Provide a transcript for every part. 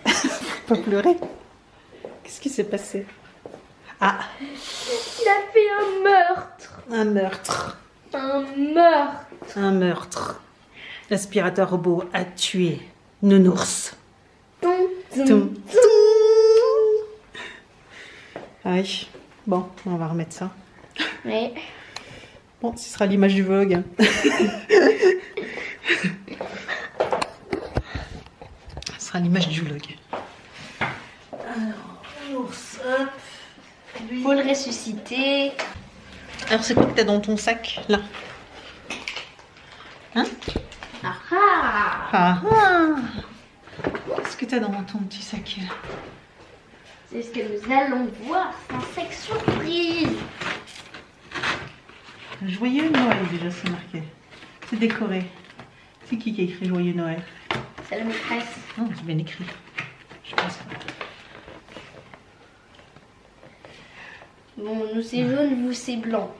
Faut pas pleurer. Qu'est-ce qui s'est passé? Ah, Il a fait un meurtre. un meurtre. Un meurtre. Un meurtre. L'aspirateur robot a tué Nounours. Toum, toum, Toum, toum. toum. Aïe. Bon, on va remettre ça. Ouais. Bon, ce sera l'image du vlog. Ce sera l'image du vlog. Alors, l'ours, hop. Lui. Faut le ressusciter. Alors, c'est quoi que t'as dans ton sac, là? Hein? Ah ah. Ah ah. Qu'est-ce que t'as dans ton petit sac, là? C'est ce que nous allons voir. C'est un sac surprise. Joyeux Noël, déjà, c'est marqué. C'est décoré. C'est qui a écrit Joyeux Noël? C'est la maîtresse. Non, c'est bien écrit. Je pense pas. Bon, nous c'est jaune, vous c'est blanc.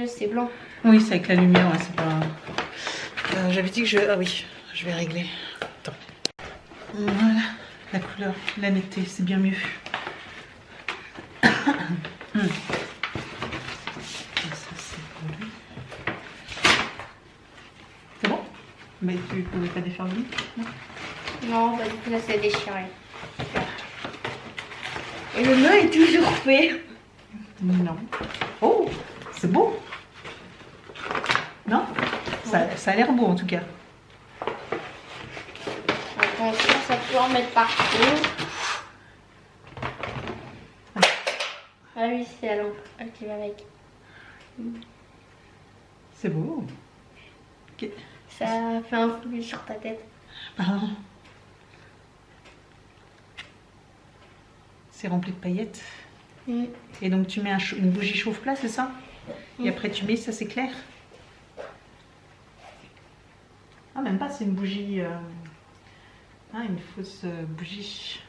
C'est blanc. Oui, c'est avec la lumière, ouais, c'est pas... J'avais dit que je... Ah oui, je vais régler. Attends. Voilà, la couleur, la netteté, c'est bien mieux. Ça, c'est pour lui. C'est bon? Mais tu pouvais pas défaire le lit? Non, bah du coup là c'est déchiré. Et le nœud est toujours fait. Non. Oh, c'est beau. Non? Ça a l'air beau en tout cas. Attention, ça peut en mettre partout. Ah oui, c'est la lampe qui va avec. C'est beau. Ok. Ça fait un flou sur ta tête. Pardon. C'est rempli de paillettes. Mm. Et donc tu mets une bougie chauffe-plat, c'est ça? Et après tu mets, ça s'éclaire? Ah, même pas, c'est une bougie... Ah, une fausse bougie.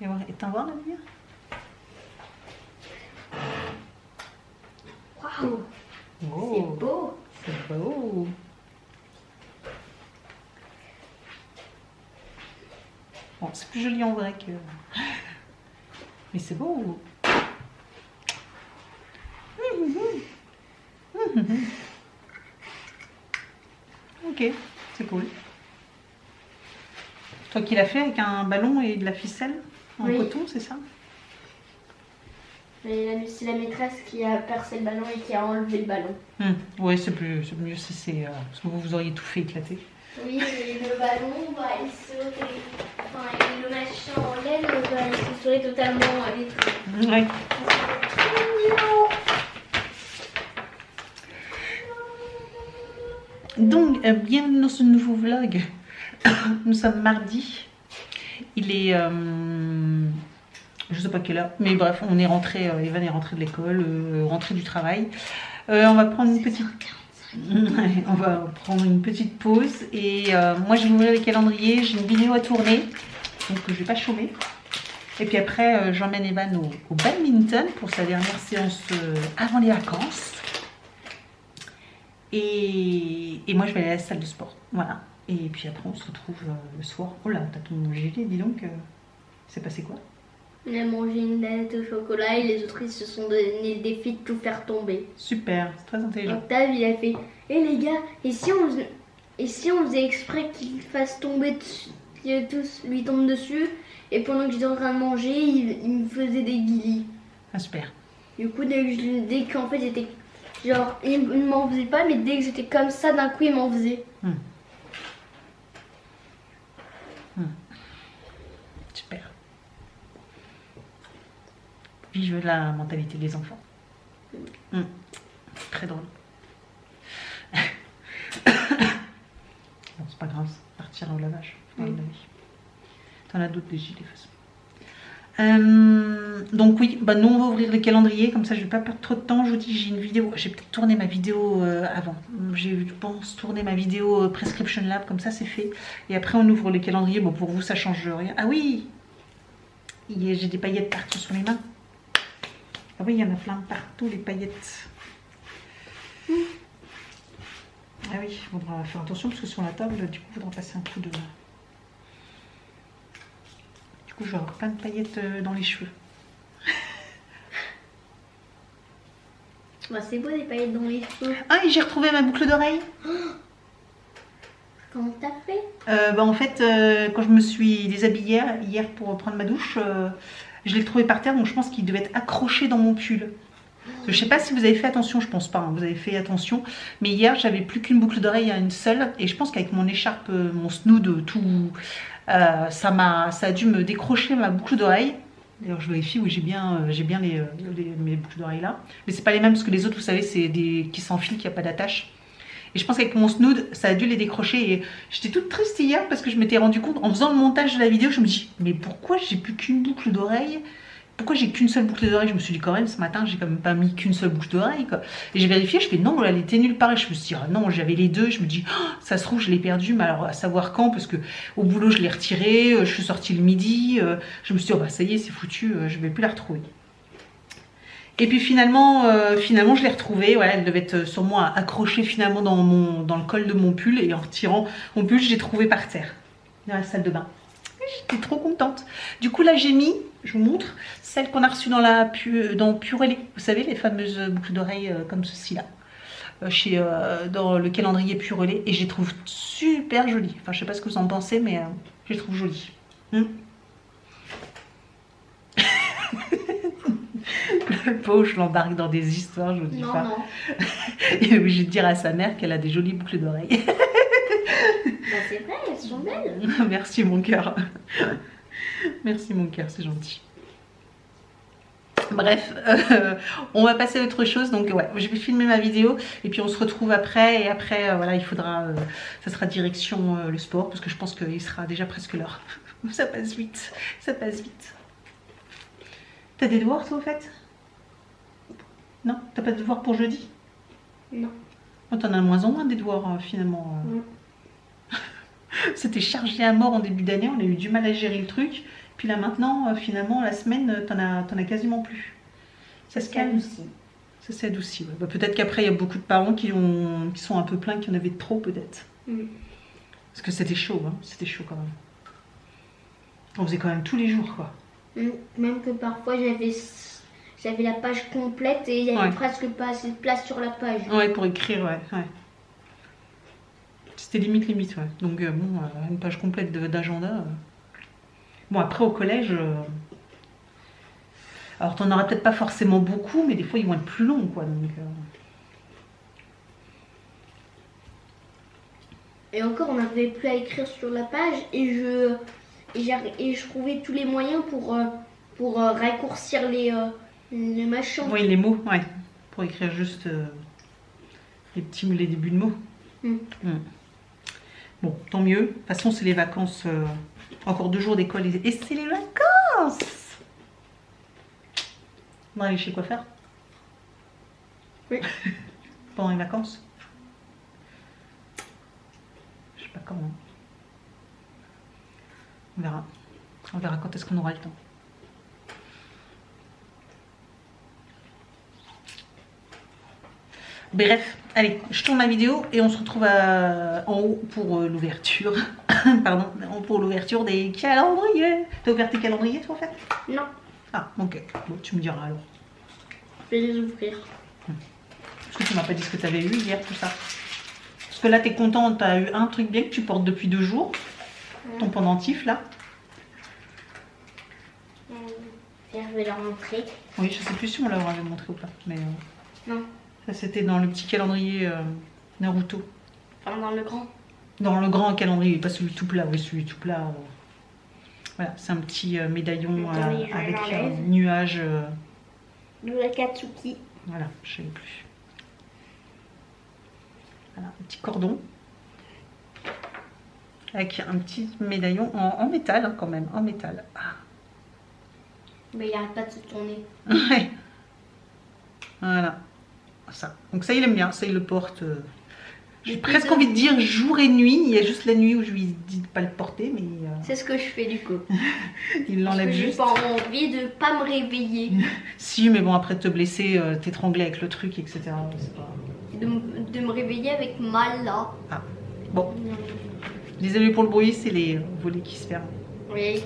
Et t'en vois la lumière? Waouh, Oh, c'est beau. c'est beau. Bon, c'est plus joli en vrai que... Mais c'est beau. Ok, c'est cool. Toi qui l'as fait avec un ballon et de la ficelle en Oui. coton, c'est ça? Mais c'est la maîtresse qui a percé le ballon et qui a enlevé le ballon. Ouais, c'est mieux si c'est... parce que vous auriez tout fait éclater. Oui, et le ballon, bah, il serait... Enfin, et le machin en laine, bah, il se serait totalement détruit. Ouais. Donc, bienvenue dans ce nouveau vlog. Nous sommes mardi. Il est... je sais pas quelle heure, mais bref, on est rentré, Evan est rentré de l'école, rentré du travail. On va prendre une petite... On va prendre une petite pause et moi je vais ouvrir le calendrier, j'ai une vidéo à tourner, donc je vais pas chômer. Et puis après j'emmène Evan au badminton pour sa dernière séance avant les vacances. Et moi je vais aller à la salle de sport, voilà. Et puis après on se retrouve le soir. Oh là, t'as tout gilet, dis donc, c'est passé quoi? On a mangé une galette au chocolat et les autres ils se sont donné le défi de tout faire tomber. Super, c'est très intelligent. Octave il a fait hé les gars, et si on faisait exprès qu'il fasse tomber que tous lui tombent dessus et pendant que j'étais en train de manger il me faisait des guillis. Ah super. Du coup dès qu'en fait j'étais genre il m'en faisait pas mais dès que j'étais comme ça d'un coup il m'en faisait. Super. Vive la mentalité des enfants. Très drôle. Bon, c'est pas grave, ça partira au lavage. T'en as d'autres des gilets de toute façon. Donc oui, bah nous on va ouvrir le calendrier, comme ça je vais pas perdre trop de temps. Je vous dis, j'ai une vidéo, j'ai peut-être tourné ma vidéo avant. J'ai, je pense, tourné ma vidéo Prescription Lab, comme ça c'est fait. Et après on ouvre le calendrier, bon pour vous ça change rien. Ah oui, j'ai des paillettes partout sur les mains. Ah oui, il y en a plein partout les paillettes. Ah oui, il faudra faire attention parce que sur la table, du coup, il faudra passer un coup de... Du coup, je vais avoir plein de paillettes dans les cheveux. Bah, c'est beau des paillettes dans les cheveux. Ah, et j'ai retrouvé ma boucle d'oreille. Comment t'as fait? Bah, en fait, quand je me suis déshabillée hier pour prendre ma douche, je l'ai trouvé par terre, donc je pense qu'il devait être accroché dans mon pull. Je sais pas si vous avez fait attention, je pense pas, hein, vous avez fait attention, mais hier j'avais plus qu'une boucle d'oreille à une seule, et je pense qu'avec mon écharpe, mon snood, tout, ça a dû me décrocher ma boucle d'oreille. D'ailleurs je vérifie, oui j'ai bien mes boucles d'oreilles là, mais c'est pas les mêmes parce que les autres vous savez c'est des qui s'enfilent, qui a pas d'attache. Et je pense qu'avec mon snood, ça a dû les décrocher. Et j'étais toute triste hier parce que je m'étais rendu compte, en faisant le montage de la vidéo, je me dis, mais pourquoi j'ai plus qu'une boucle d'oreille? Pourquoi j'ai qu'une seule boucle d'oreille? Je me suis dit quand même, ce matin, j'ai quand même pas mis qu'une seule boucle d'oreille. Et j'ai vérifié, je fais non, elle était nulle part. Et je me suis dit, ah non, j'avais les deux. Je me dis, oh, ça se trouve, je l'ai perdue, mais alors à savoir quand, parce que au boulot, je l'ai retirée, je suis sortie le midi. Je me suis dit, oh bah ça y est, c'est foutu, je vais plus la retrouver. Et puis finalement, je l'ai retrouvée. Voilà, elle devait être sur moi accrochée finalement dans le col de mon pull. Et en retirant mon pull, je l'ai trouvée par terre, dans la salle de bain. J'étais trop contente. Du coup, là, j'ai mis, je vous montre, celle qu'on a reçue dans Purelé. Vous savez, les fameuses boucles d'oreilles comme ceci là. Dans le calendrier Purelé. Et je les trouve super jolies. Enfin, je sais pas ce que vous en pensez, mais je les trouve jolies. Le pauvre, je l'embarque dans des histoires, je vous dis pas. Non. Et je vais dire à sa mère qu'elle a des jolies boucles d'oreilles. Bah, c'est vrai, elles sont belles. Merci mon cœur. Merci mon cœur, c'est gentil. Bref, on va passer à autre chose. Donc ouais, je vais filmer ma vidéo et puis on se retrouve après. Et après, voilà, il faudra, ça sera direction le sport parce que je pense qu'il sera déjà presque l'heure. Ça passe vite, ça passe vite. T'as des devoirs toi au fait? Non, t'as pas de devoirs pour jeudi? Non. Oh, t'en as de moins en moins des devoirs finalement. C'était chargé à mort en début d'année, on a eu du mal à gérer le truc. Puis là maintenant, finalement, la semaine, t'en as quasiment plus. Ça se calme aussi. Ça s'est adouci. Ouais. Bah, peut-être qu'après, il y a beaucoup de parents qui sont un peu pleins, qui en avaient trop peut-être. Parce que c'était chaud, hein. C'était chaud quand même. On faisait quand même tous les jours, quoi. Même que parfois, j'avais la page complète et il n'y avait presque pas assez de place sur la page. Ouais, pour écrire, ouais. C'était limite, ouais. Donc bon, une page complète d'agenda. Bon, après au collège, alors t'en auras peut-être pas forcément beaucoup, mais des fois ils vont être plus longs, quoi. Donc, Et encore, on n'avait plus à écrire sur la page et je trouvais tous les moyens pour raccourcir les machins. Oui, les mots, ouais. Pour écrire juste les débuts de mots. Bon, tant mieux. De toute façon, c'est les vacances. Encore 2 jours d'école et c'est les vacances. On va aller chez coiffeur. Oui. Pendant les vacances. Je sais pas comment. On verra. On verra quand est-ce qu'on aura le temps. Bref, allez, je tourne ma vidéo et on se retrouve en haut pour l'ouverture. Pardon, pour l'ouverture des calendriers. T'as ouvert tes calendriers toi en fait? Non. Ah, ok. Bon, tu me diras alors. Je vais les ouvrir. Parce que tu m'as pas dit ce que tu avais eu hier, tout ça. Parce que là, t'es contente, t'as eu un truc bien que tu portes depuis 2 jours. Ton pendentif là. Je vais leur montrer. Oui, je sais plus si on leur avait montré ou pas. Mais non. Ça c'était dans le petit calendrier Naruto. Enfin, dans le grand. Dans le grand calendrier, pas celui tout plat. Oui, celui tout plat. Voilà, c'est un petit médaillon avec un nuage. De la Katsuki. Voilà, je sais plus. Voilà, un petit cordon. Avec un petit médaillon en métal hein, quand même, en métal. Ah. Mais il n'arrête pas de se tourner. Ouais. Voilà. Ça. Donc ça il aime bien, ça il le porte. J'ai presque envie de dire jour et nuit. Il y a juste la nuit où je lui dis de pas le porter, mais. C'est ce que je fais du coup. Il l'enlève juste. J'ai pas envie de pas me réveiller. Si, mais bon après te blesser, t'étrangler avec le truc, etc. C'est pas... de me réveiller avec mal là. Ah, bon. Désolé pour le bruit, c'est les volets qui se ferment. Oui.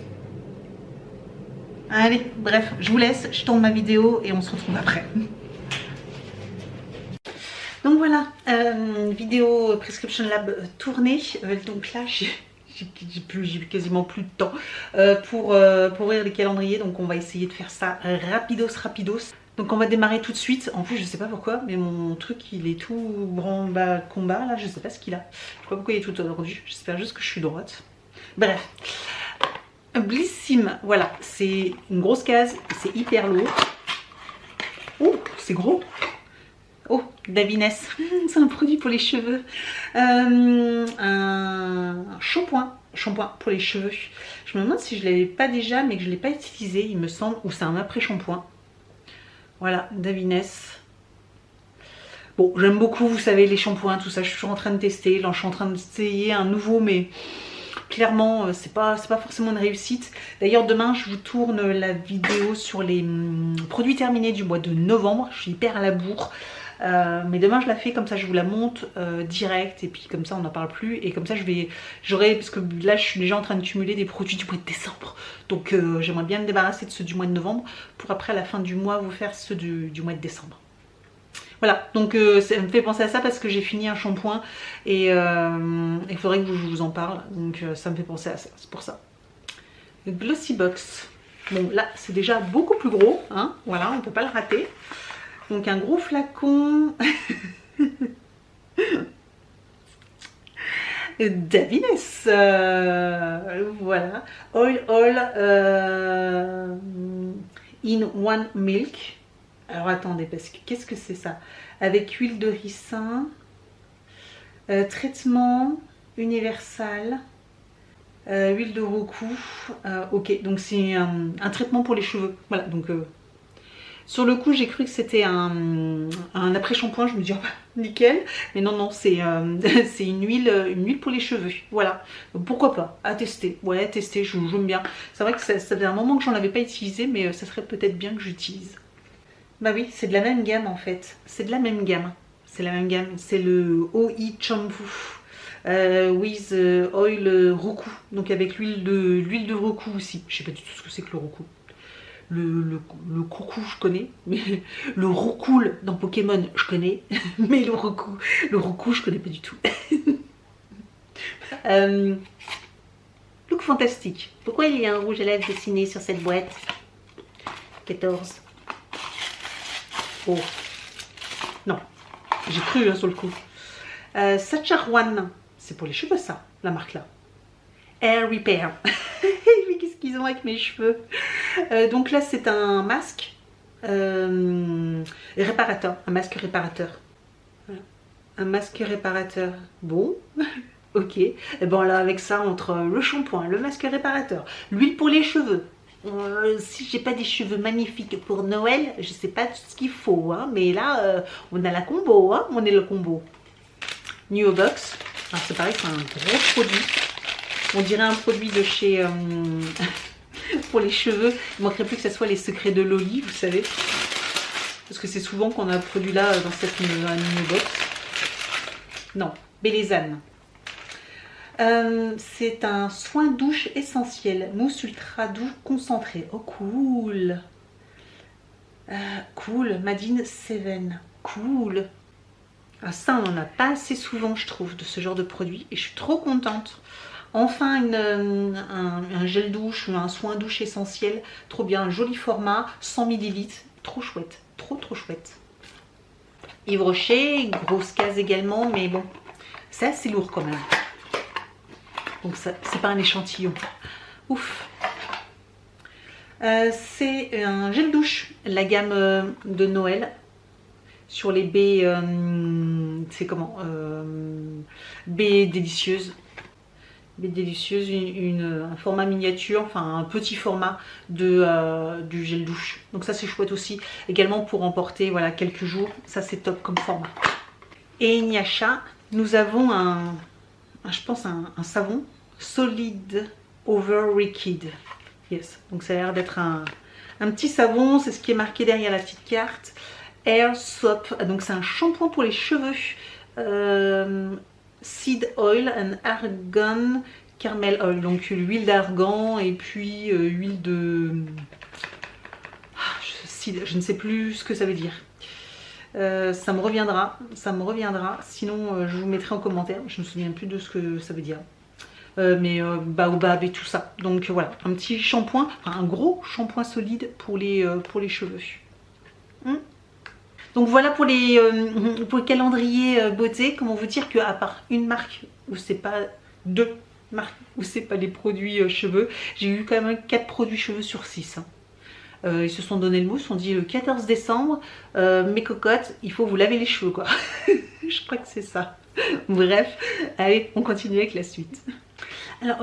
Allez, bref, je vous laisse, je tourne ma vidéo et on se retrouve après. Donc voilà, vidéo Prescription Lab tournée. Donc là, j'ai quasiment plus de temps pour ouvrir les calendriers. Donc on va essayer de faire ça rapidos. Donc on va démarrer tout de suite. En plus, je sais pas pourquoi, mais mon truc il est tout grand bas combat là. Je sais pas ce qu'il a. Je sais pas pourquoi il est tout tordu. J'espère juste que je suis droite. Bref. Blissim, voilà, c'est une grosse case, c'est hyper lourd. Oh, c'est gros. Oh, Davines, c'est un produit pour les cheveux. Un shampoing pour les cheveux. Je me demande si je ne l'avais pas déjà, mais que je ne l'ai pas utilisé, il me semble, ou c'est un après-shampoing. Voilà, Davines. Bon, j'aime beaucoup, vous savez, les shampoings, tout ça, je suis toujours en train de tester. Là, je suis en train d'essayer un nouveau, mais clairement, c'est pas forcément une réussite. D'ailleurs, demain, je vous tourne la vidéo sur les produits terminés du mois de novembre. Je suis hyper à la bourre. Mais demain, je la fais comme ça, je vous la monte direct. Et puis comme ça, on n'en parle plus. Et comme ça, j'aurai, parce que là, je suis déjà en train de cumuler des produits du mois de décembre. Donc, j'aimerais bien me débarrasser de ceux du mois de novembre pour après, à la fin du mois, vous faire ceux du mois de décembre. Voilà, donc ça me fait penser à ça parce que j'ai fini un shampoing et il faudrait que je vous en parle. Donc ça me fait penser à ça, c'est pour ça. Le Glossy Box. Bon, là, c'est déjà beaucoup plus gros, hein. Voilà, on ne peut pas le rater. Donc un gros flacon. Davines. Voilà. Oil in one milk. Alors attendez, parce que qu'est-ce que c'est ça? Avec huile de ricin, traitement universal, huile de roku. Ok, donc c'est un traitement pour les cheveux. Voilà, donc sur le coup, j'ai cru que c'était un après-shampoing. Je me dis, oh, bah, nickel. Mais non, non, c'est une huile pour les cheveux. Voilà, donc, pourquoi pas? À tester. Ouais, à tester, j'aime bien. C'est vrai que ça faisait un moment que j'en avais pas utilisé, mais ça serait peut-être bien que j'utilise. Bah oui, c'est de la même gamme en fait. C'est de la même gamme. C'est la même gamme. C'est le OI Shampoo with oil roku. Donc avec l'huile de roku aussi. Je sais pas du tout ce que c'est que le roku. Le coucou je connais, mais le roucoule dans Pokémon je connais, mais le roku je connais pas du tout. Look fantastique. Pourquoi il y a un rouge à lèvres dessiné sur cette boîte? 14. Oh, non, j'ai cru hein, sur le coup. Sacharoan, c'est pour les cheveux ça, la marque là. Hair Repair. Mais qu'est-ce qu'ils ont avec mes cheveux? Donc là c'est un masque réparateur, un masque réparateur. Voilà. Un masque réparateur. Bon, ok. Et bon là avec ça entre le shampoing, le masque réparateur, l'huile pour les cheveux. Si j'ai pas des cheveux magnifiques pour Noël, je sais pas ce qu'il faut, hein, mais là on a la combo, hein, on est le combo. New Box, c'est pareil, c'est un gros produit. On dirait un produit de chez pour les cheveux. Il manquerait plus que ce soit les secrets de Loli, vous savez, parce que c'est souvent qu'on a un produit là dans cette New Box. Non, Bélésane. C'est un soin douche essentiel, mousse ultra doux concentré. Oh cool. Cool, Madine Seven. Cool. Ah, ça on n'en a pas assez souvent je trouve de ce genre de produit et je suis trop contente. Enfin un gel douche, un soin douche essentiel. Trop bien, un joli format, 100 ml. Trop chouette, trop chouette. Yves Rocher, grosse case également, mais bon, c'est assez lourd quand même. Donc ça, c'est pas un échantillon. Ouf. C'est un gel douche, la gamme de Noël. Sur les baies, c'est comment baies délicieuses. Baies délicieuses, un format miniature, enfin un petit format du gel douche. Donc ça c'est chouette aussi. Également pour emporter voilà, quelques jours. Ça c'est top comme format. Et Nyasha, nous avons je pense un savon solide over liquid. Yes, donc ça a l'air d'être un petit savon, c'est ce qui est marqué derrière la petite carte. Air Soap, donc c'est un shampoing pour les cheveux Seed oil and argan caramel oil. Donc l'huile d'argan et puis huile de... je ne sais plus ce que ça veut dire. Ça me reviendra. Sinon, je vous mettrai en commentaire. Je ne me souviens plus de ce que ça veut dire. Mais baobab et tout ça. Donc voilà, un petit shampoing, enfin un gros shampoing solide pour les cheveux. Donc voilà pour le calendrier beauté. Comment vous dire qu'à part une marque où c'est pas deux marques où c'est pas les produits cheveux, j'ai eu quand même 4 produits cheveux sur 6. Ils se sont donné le mot, ils se sont dit le 14 décembre, mes cocottes, il faut vous laver les cheveux quoi. Je crois que c'est ça. Bref, allez, on continue avec la suite. Alors,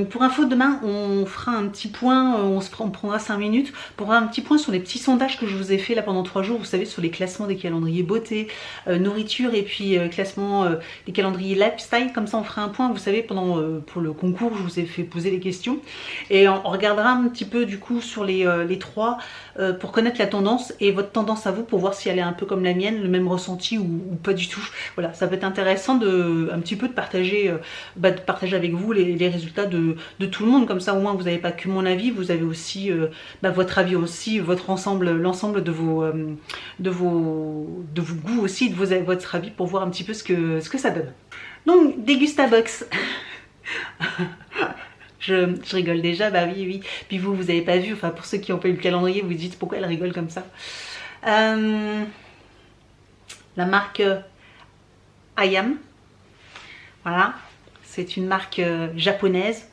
pour info, demain, on fera un petit point, on prendra 5 minutes pour faire un petit point sur les petits sondages que je vous ai fait là pendant 3 jours, vous savez, sur les classements des calendriers beauté, nourriture et puis classement des calendriers lifestyle. Comme ça, on fera un point, vous savez, pour le concours, je vous ai fait poser les questions. Et on regardera un petit peu du coup sur les 3 pour connaître la tendance et votre tendance à vous pour voir si elle est un peu comme la mienne, le même ressenti ou pas du tout. Voilà, ça peut être intéressant un petit peu de partager avec vous les résultats de tout le monde, comme ça au moins vous n'avez pas que mon avis, vous avez aussi votre avis aussi, l'ensemble de vos goûts aussi, votre avis pour voir un petit peu ce que ça donne. Donc Dégustabox. Je rigole déjà, bah oui. Puis vous n'avez pas vu, enfin pour ceux qui ont pas eu le calendrier, vous dites pourquoi elle rigole comme ça. La marque Ayam, voilà. C'est une marque japonaise,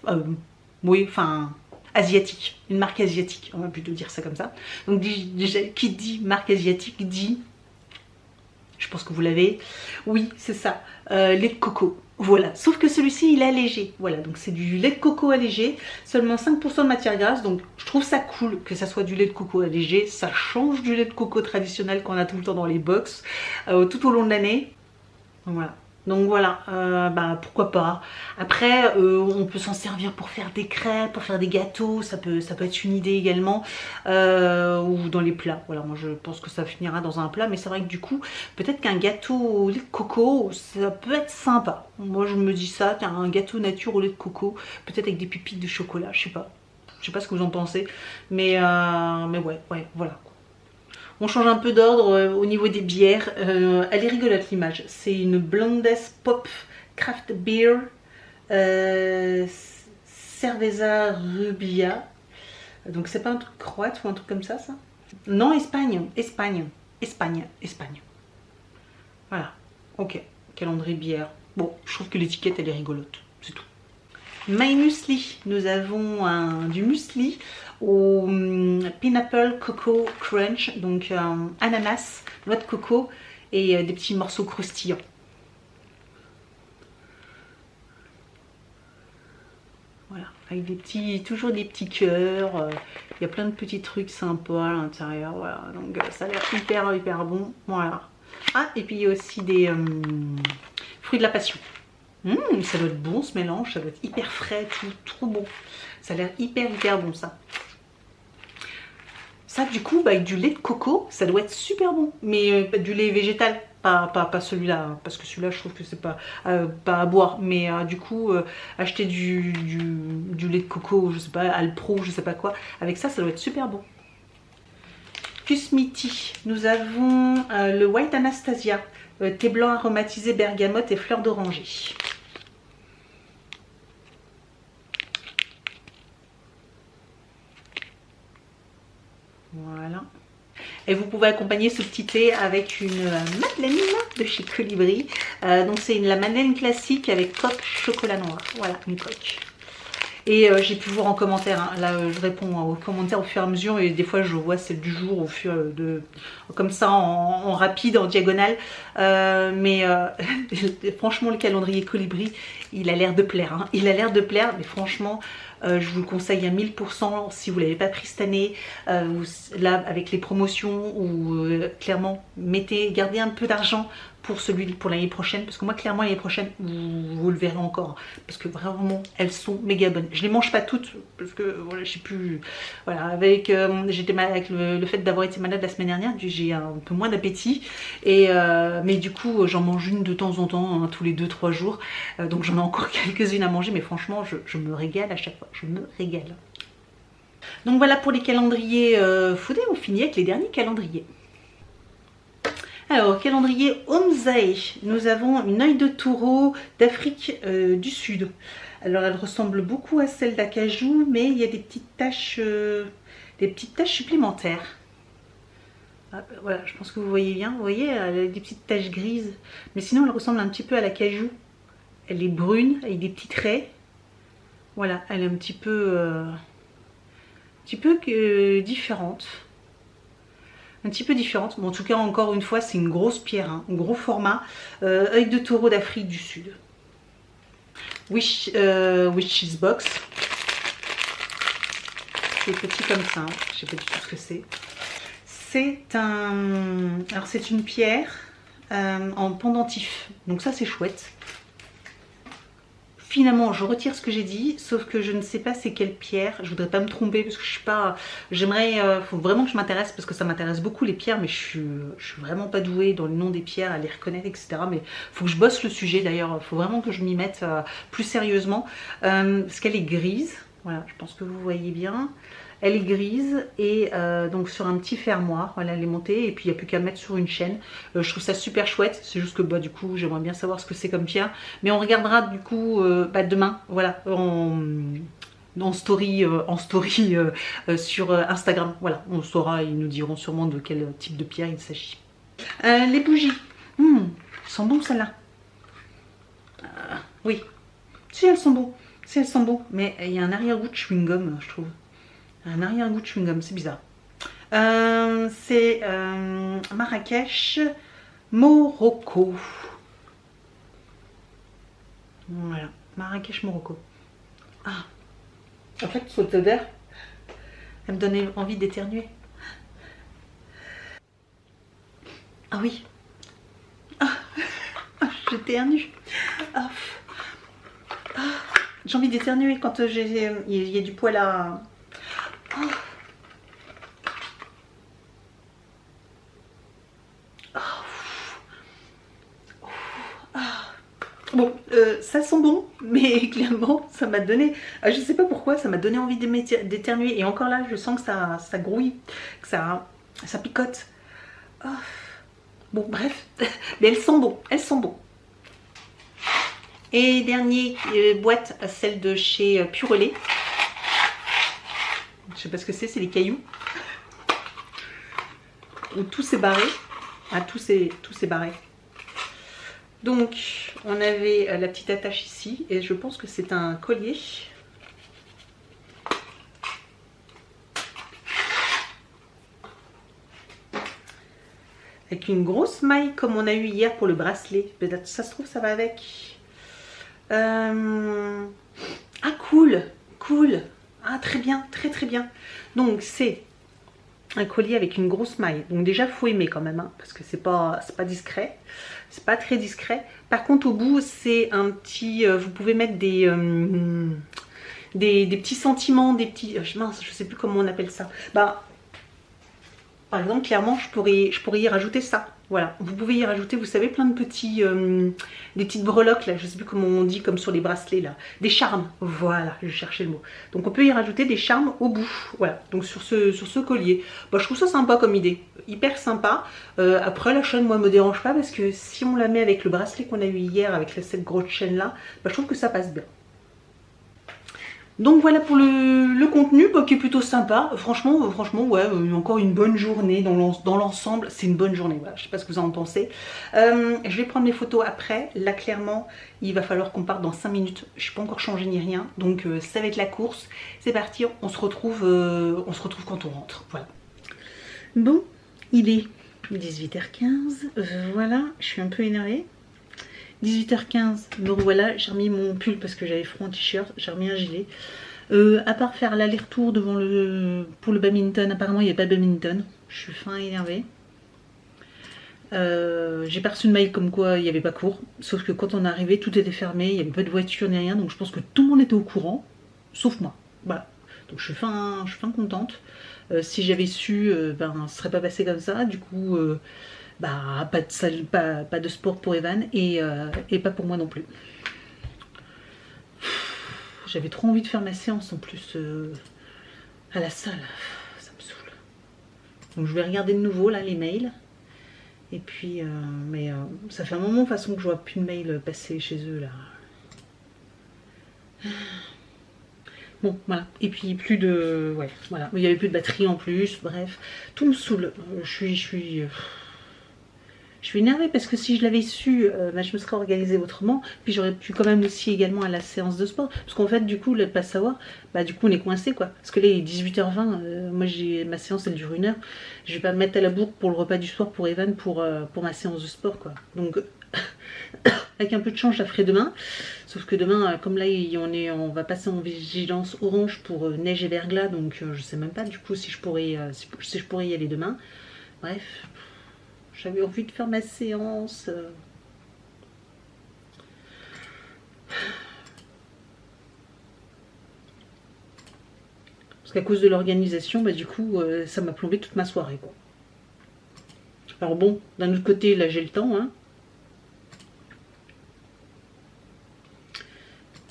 oui, enfin asiatique, une marque asiatique, on va plutôt dire ça comme ça. Donc déjà, qui dit marque asiatique dit, je pense que vous l'avez, oui c'est ça, lait de coco, voilà. Sauf que celui-ci il est allégé, voilà, donc c'est du lait de coco allégé, seulement 5% de matière grasse, donc je trouve ça cool que ça soit du lait de coco allégé, ça change du lait de coco traditionnel qu'on a tout le temps dans les box, tout au long de l'année, voilà. Donc voilà, pourquoi pas. Après, on peut s'en servir pour faire des crêpes, pour faire des gâteaux, ça peut être une idée également, ou dans les plats. Voilà, moi je pense que ça finira dans un plat, mais c'est vrai que du coup, peut-être qu'un gâteau au lait de coco, ça peut être sympa. Moi je me dis ça, tiens, un gâteau nature au lait de coco, peut-être avec des pépites de chocolat, je sais pas. Je sais pas ce que vous en pensez, mais ouais, voilà. On change un peu d'ordre au niveau des bières. Elle est rigolote l'image. C'est une Blondes Pop Craft Beer Cerveza Rubia. Donc c'est pas un truc croate ou un truc comme ça. Non, Espagne. Voilà. Ok. Calendrier bière. Bon, je trouve que l'étiquette elle est rigolote. C'est tout. My Muesli. Nous avons du muesli au Pineapple Coco Crunch, donc ananas, noix de coco et des petits morceaux croustillants. Voilà, avec toujours des petits cœurs, il y a plein de petits trucs sympas à l'intérieur, voilà, donc ça a l'air hyper bon, voilà. Ah, et puis il y a aussi des fruits de la passion. Ça doit être bon ce mélange, ça doit être hyper frais, trop bon. Ça a l'air hyper bon ça. Ça du coup, avec du lait de coco, ça doit être super bon. Mais du lait végétal, pas celui-là, hein, parce que celui-là je trouve que c'est pas à boire. Mais du coup, acheter du lait de coco, je sais pas, Alpro, je sais pas quoi. Avec ça, ça doit être super bon. Cusmiti, nous avons le White Anastasia, thé blanc aromatisé bergamote et fleurs d'oranger. Voilà. Et vous pouvez accompagner ce petit thé avec une madeleine de chez Colibri. Donc c'est la madeleine classique avec coque chocolat noir. Voilà, une coque. Et j'ai pu voir en commentaire, hein, là je réponds aux commentaires au fur et à mesure et des fois je vois celle du jour au fur de comme ça en rapide, en diagonale. Franchement le calendrier Colibri, il a l'air de plaire. Hein. Il a l'air de plaire, mais franchement je vous le conseille à 1000% si vous ne l'avez pas pris cette année. Là avec les promotions ou clairement gardez un peu d'argent pour l'année prochaine, parce que moi clairement l'année prochaine vous le verrez encore, parce que vraiment elles sont méga bonnes. Je les mange pas toutes parce que voilà, je sais plus, voilà, avec j'étais malade avec le fait d'avoir été malade la semaine dernière, j'ai un peu moins d'appétit, et mais du coup j'en mange une de temps en temps, hein, tous les 2-3 jours, donc j'en ai encore quelques-unes à manger, mais franchement je me régale à chaque fois, je me régale. Donc voilà pour les calendriers foodés, on finit avec les derniers calendriers. Alors, calendrier Omzae, nous avons une œil de taureau d'Afrique du Sud. Alors, elle ressemble beaucoup à celle d'acajou, mais il y a des petites taches supplémentaires. Ah, voilà, je pense que vous voyez bien. Vous voyez, elle a des petites taches grises. Mais sinon, elle ressemble un petit peu à l'acajou. Elle est brune, avec des petits traits. Voilà, elle est un petit peu différente. Un petit peu différente, mais en tout cas encore une fois c'est une grosse pierre, hein, un gros format, œil de taureau d'Afrique du Sud. Wishes Box, c'est petit comme ça, hein. Je sais pas du tout ce que c'est. Alors c'est une pierre en pendentif, donc ça c'est chouette. Finalement, je retire ce que j'ai dit, sauf que je ne sais pas c'est quelle pierre. Je voudrais pas me tromper parce que je suis pas. J'aimerais. Faut vraiment que je m'intéresse parce que ça m'intéresse beaucoup les pierres, mais je suis vraiment pas douée dans le nom des pierres, à les reconnaître, etc. Mais faut que je bosse le sujet d'ailleurs. Il faut vraiment que je m'y mette plus sérieusement parce qu'elle est grise. Voilà, je pense que vous voyez bien. Elle est grise et donc sur un petit fermoir, voilà, elle est montée et puis il n'y a plus qu'à mettre sur une chaîne. Je trouve ça super chouette, c'est juste que bah, du coup j'aimerais bien savoir ce que c'est comme pierre. Mais on regardera du coup demain, voilà, en story sur Instagram. Voilà, on saura, ils nous diront sûrement de quel type de pierre il s'agit. Les bougies, elles sont bonnes celles-là. Oui, si elles sont bonnes, si elles sont bonnes, mais il y a un arrière-goût de chewing-gum, je trouve. Un arrière-goût de chewing-gum, c'est bizarre. C'est Marrakech Morocco. Voilà, Marrakech Morocco. Ah, en fait, cette odeur, elle me donnait envie d'éternuer. Ah oui. Ah, j'éternue. Ah. Ah, j'ai envie d'éternuer quand il y a du poil à... Oh. Oh. Oh. Bon, ça sent bon, mais clairement, ça m'a donné... je sais pas pourquoi, ça m'a donné envie d'éternuer. Et encore là, je sens que ça grouille, que ça picote. Oh. Bon, bref. Mais elles sont bon, elles sont bon. Et dernière boîte, celle de chez Purelay. Je sais pas ce que c'est les cailloux. Où tout s'est barré. Ah, tout s'est barré. Donc, on avait la petite attache ici. Et je pense que c'est un collier. Avec une grosse maille comme on a eu hier pour le bracelet. Peut-être ça se trouve, ça va avec. Ah, cool. Cool. Ah, très bien, très très bien. Donc c'est un collier avec une grosse maille. Donc déjà, faut aimer quand même, hein, parce que c'est pas discret. C'est pas très discret. Par contre, au bout, c'est un petit... vous pouvez mettre des petits sentiments, des petits... mince, je sais plus comment on appelle ça. Bah, par exemple, clairement, je pourrais y rajouter ça. Voilà, vous pouvez y rajouter, vous savez, plein de petits, des petites breloques là, je sais plus comment on dit, comme sur les bracelets là, des charmes. Voilà, je cherchais le mot. Donc on peut y rajouter des charmes au bout. Voilà, donc sur ce collier. Bah, je trouve ça sympa comme idée, hyper sympa. Après la chaîne, moi, me dérange pas parce que si on la met avec le bracelet qu'on a eu hier, avec cette grosse chaîne là, bah, je trouve que ça passe bien. Donc voilà pour le contenu bah, qui est plutôt sympa. Franchement ouais, encore une bonne journée dans l'ensemble. C'est une bonne journée, voilà. Je sais pas ce que vous en pensez. Je vais prendre les photos après. Là clairement, il va falloir qu'on parte dans 5 minutes. Je suis pas encore changée ni rien. Donc ça va être la course. C'est parti, on se retrouve quand on rentre. Voilà. Bon, il est 18h15. Voilà, je suis un peu énervée. 18h15, me revoilà, j'ai remis mon pull parce que j'avais froid en t-shirt, j'ai remis un gilet. À part faire l'aller-retour pour le badminton, apparemment il n'y a pas de badminton. Je suis fin énervée. J'ai pas reçu de mail comme quoi il n'y avait pas cours. Sauf que quand on est arrivé, tout était fermé, il n'y avait pas de voiture ni rien. Donc je pense que tout le monde était au courant, sauf moi. Voilà. Donc je suis fin contente. Si j'avais su, ben, ça serait pas passé comme ça. Du coup, bah, pas de salle, pas de sport pour Evan et pas pour moi non plus. J'avais trop envie de faire ma séance en plus à la salle. Ça me saoule. Donc je vais regarder de nouveau là les mails. Et puis, ça fait un moment de toute façon que je vois plus de mails passer chez eux là. Bon, voilà. Et puis plus de... Ouais, voilà. Il n'y avait plus de batterie en plus. Bref, tout me saoule. Je suis énervée parce que si je l'avais su, bah, je me serais organisée autrement. Puis j'aurais pu quand même aussi également à la séance de sport. Parce qu'en fait, du coup, là, de pas savoir, bah du coup, on est coincé quoi. Parce que là, il est 18h20. Moi, ma séance, elle dure 1 heure. Je vais pas me mettre à la bourre pour le repas du soir pour Evan pour ma séance de sport quoi. Donc, avec un peu de chance, je la ferai demain. Sauf que demain, comme là, on va passer en vigilance orange pour neige et verglas. Donc, je sais même pas du coup si je pourrais y aller demain. Bref. J'avais envie de faire ma séance. Parce qu'à cause de l'organisation, bah, du coup, ça m'a plombé toute ma soirée, quoi. Alors bon, d'un autre côté, là, j'ai le temps, hein.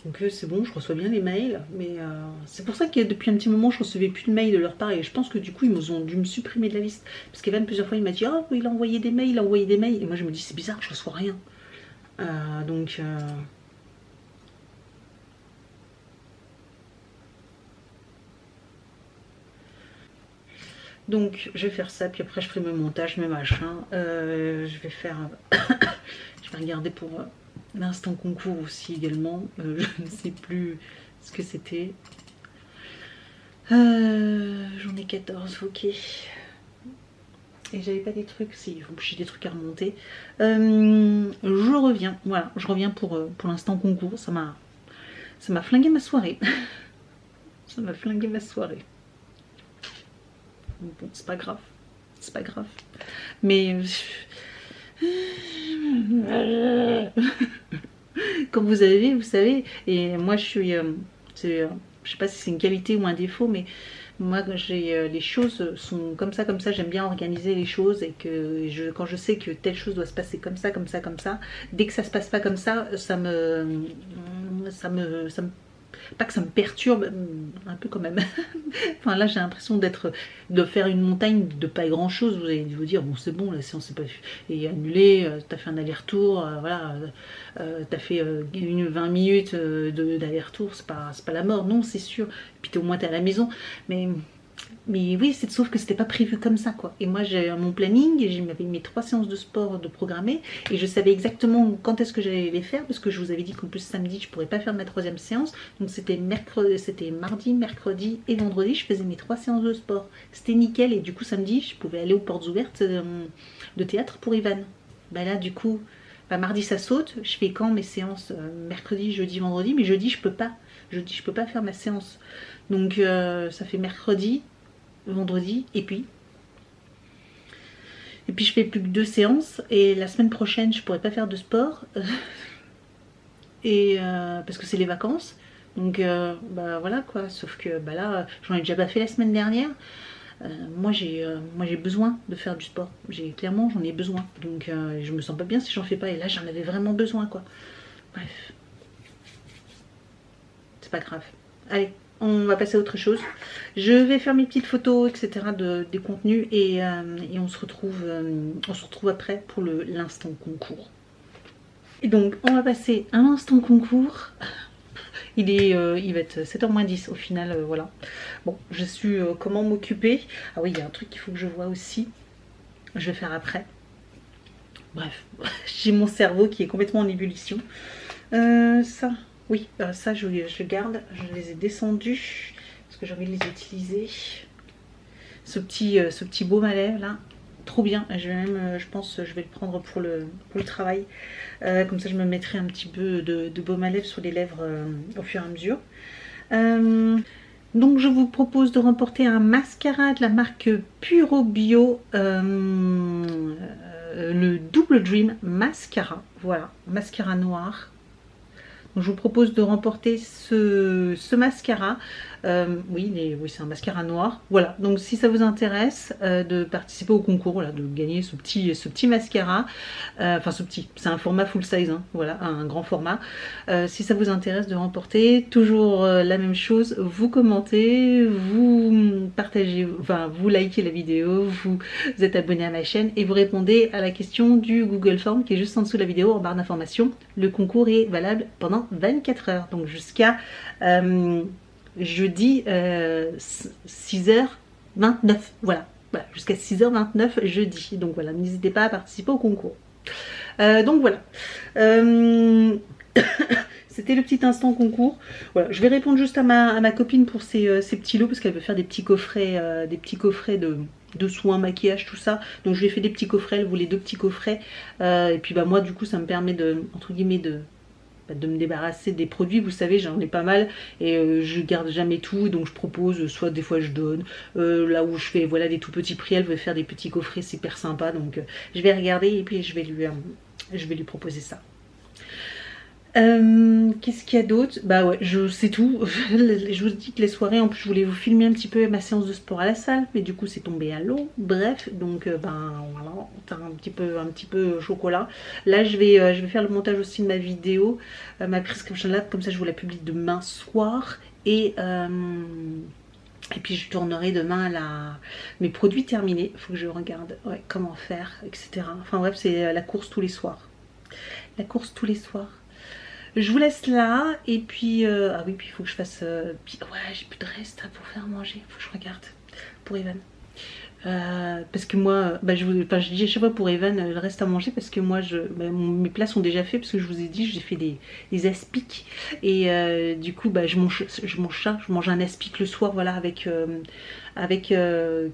Donc c'est bon, je reçois bien les mails, mais c'est pour ça que depuis un petit moment, je recevais plus de mails de leur part, et je pense que du coup, ils ont dû me supprimer de la liste. Parce qu'Evan, plusieurs fois, il m'a dit « Oh, il a envoyé des mails, Et moi, je me dis « C'est bizarre, je reçois rien. » Donc, je vais faire ça, puis après, je ferai mes montages, mes machins. Je vais faire... je vais regarder pour... l'instant concours aussi également, je ne sais plus ce que c'était. J'en ai 14, ok. Et j'avais pas des trucs, si, j'ai des trucs à remonter. Je reviens, voilà, je reviens pour l'instant concours. Ça m'a flingué ma soirée. Ça m'a flingué ma soirée. Bon, c'est pas grave, c'est pas grave. Mais... Comme vous avez, vous savez, et moi je suis, je sais pas si c'est une qualité ou un défaut, mais moi les choses sont comme ça, j'aime bien organiser les choses et que quand je sais que telle chose doit se passer comme ça, dès que ça se passe pas comme ça, pas que ça me perturbe, un peu quand même. Enfin là j'ai l'impression de faire une montagne de pas grand chose. Vous allez vous dire bon c'est bon, la séance est annulée, t'as fait un aller-retour, voilà, t'as fait 20 minutes d'aller-retour, c'est pas la mort, non c'est sûr. Et puis au moins t'es à la maison, mais oui, sauf que c'était pas prévu comme ça quoi. Et moi j'ai mon planning et j'avais mes 3 séances de sport de programmer et je savais exactement quand est-ce que j'allais les faire parce que je vous avais dit qu'en plus samedi je pourrais pas faire ma 3e séance. Donc c'était mardi, mercredi et vendredi, je faisais mes 3 séances de sport. C'était nickel et du coup samedi je pouvais aller aux portes ouvertes de théâtre pour Ivan. Bah là du coup, bah, mardi ça saute, je fais quand mes séances mercredi, jeudi, vendredi, mais jeudi je peux pas. Jeudi je peux pas faire ma séance. Donc ça fait mercredi, vendredi et puis je fais plus que 2 séances et la semaine prochaine je pourrais pas faire de sport et parce que c'est les vacances donc bah voilà quoi, sauf que bah là j'en ai déjà pas fait la semaine dernière. Moi j'ai besoin de faire du sport, clairement j'en ai besoin, donc je me sens pas bien si j'en fais pas et là j'en avais vraiment besoin quoi. Bref, c'est pas grave, allez on va passer à autre chose. Je vais faire mes petites photos, etc. des contenus et on se retrouve après pour l'instant concours. Et donc, on va passer à l'instant concours. Il va être 7h moins 10 au final, voilà. Bon, je suis comment m'occuper. Ah oui, il y a un truc qu'il faut que je vois aussi. Je vais faire après. Bref, j'ai mon cerveau qui est complètement en ébullition. Ça... Oui, ça je garde, je les ai descendus parce que j'ai envie de les utiliser. Ce petit baume à lèvres là, trop bien. Je pense je vais le prendre pour le travail. Comme ça je me mettrai un petit peu de baume à lèvres sur les lèvres au fur et à mesure. Donc je vous propose de remporter un mascara de la marque Puro Bio le Double Dream Mascara. Voilà, mascara noir. Donc, je vous propose de remporter ce mascara. Oui, c'est un mascara noir. Voilà, donc si ça vous intéresse de participer au concours, voilà, de gagner ce petit mascara, enfin c'est un format full size, hein, voilà, un grand format. Si ça vous intéresse de remporter, toujours la même chose, vous commentez, vous partagez, enfin vous likez la vidéo, vous êtes abonné à ma chaîne et vous répondez à la question du Google Form qui est juste en dessous de la vidéo en barre d'information. Le concours est valable pendant 24 heures, donc jusqu'à jeudi 6h29, voilà, jusqu'à 6h29 jeudi. Donc voilà, n'hésitez pas à participer au concours. Donc voilà. C'était le petit instant concours. Voilà, je vais répondre juste à ma copine pour ces petits lots parce qu'elle veut faire des petits coffrets de soins, maquillage, tout ça. Donc je lui ai fait des petits coffrets, elle voulait 2 petits coffrets. Et puis bah moi du coup ça me permet de, entre guillemets, de me débarrasser des produits. Vous savez, j'en ai pas mal et je garde jamais tout, donc je propose, soit des fois je donne, là où je fais voilà des tout petits prix, elle veut faire des petits coffrets super sympa, donc je vais regarder et puis je vais lui proposer ça. Qu'est-ce qu'il y a d'autre? Bah ouais, c'est tout. Je vous dis que les soirées, en plus je voulais vous filmer un petit peu ma séance de sport à la salle, mais du coup c'est tombé à l'eau. Bref, donc ben voilà, t'as un petit peu chocolat. Là je vais faire le montage aussi de ma vidéo, ma prescription lab, comme ça je vous la publie demain soir et puis je tournerai demain mes produits terminés. Il faut que je regarde comment faire, etc. Enfin bref, c'est la course tous les soirs. La course tous les soirs. Je vous laisse là et puis ah oui, puis il faut que je fasse ouais, j'ai plus de reste pour faire manger, il faut que je regarde pour Evan, parce que moi je dis à chaque fois pour Evan le reste à manger, parce que moi mes plats sont déjà faits, parce que je vous ai dit j'ai fait des aspics et du coup je mange un aspic le soir, voilà, avec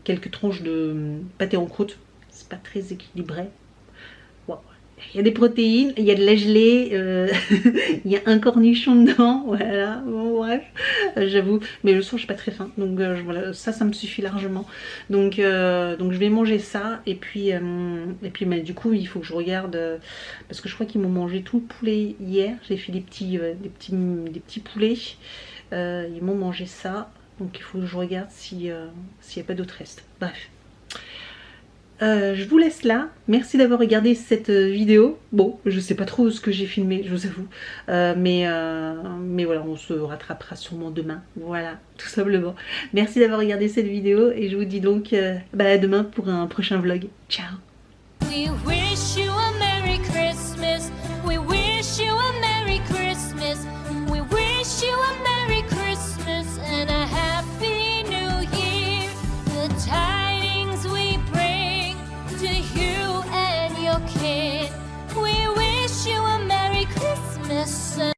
quelques tranches de pâté en croûte. C'est pas très équilibré. Il y a des protéines, il y a de la gelée, il y a un cornichon dedans, voilà, bon, bref, j'avoue, mais le soir je suis pas très faim, donc voilà, ça me suffit largement, donc je vais manger ça, et puis mais du coup il faut que je regarde, parce que je crois qu'ils m'ont mangé tout le poulet hier, j'ai fait des petits poulets, ils m'ont mangé ça, donc il faut que je regarde s'il n'y a pas d'autres restes, bref. Je vous laisse là, merci d'avoir regardé cette vidéo. Bon, je sais pas trop ce que j'ai filmé, je vous avoue, mais voilà, on se rattrapera sûrement demain, voilà, tout simplement. Merci d'avoir regardé cette vidéo et je vous dis donc à demain pour un prochain vlog. Ciao. We wish you a Merry Christmas. We wish you a Merry Christmas. We wish you a Merry Christmas and a Happy New Year. The tidings we bring to you and your kid. We wish you a Merry Christmas.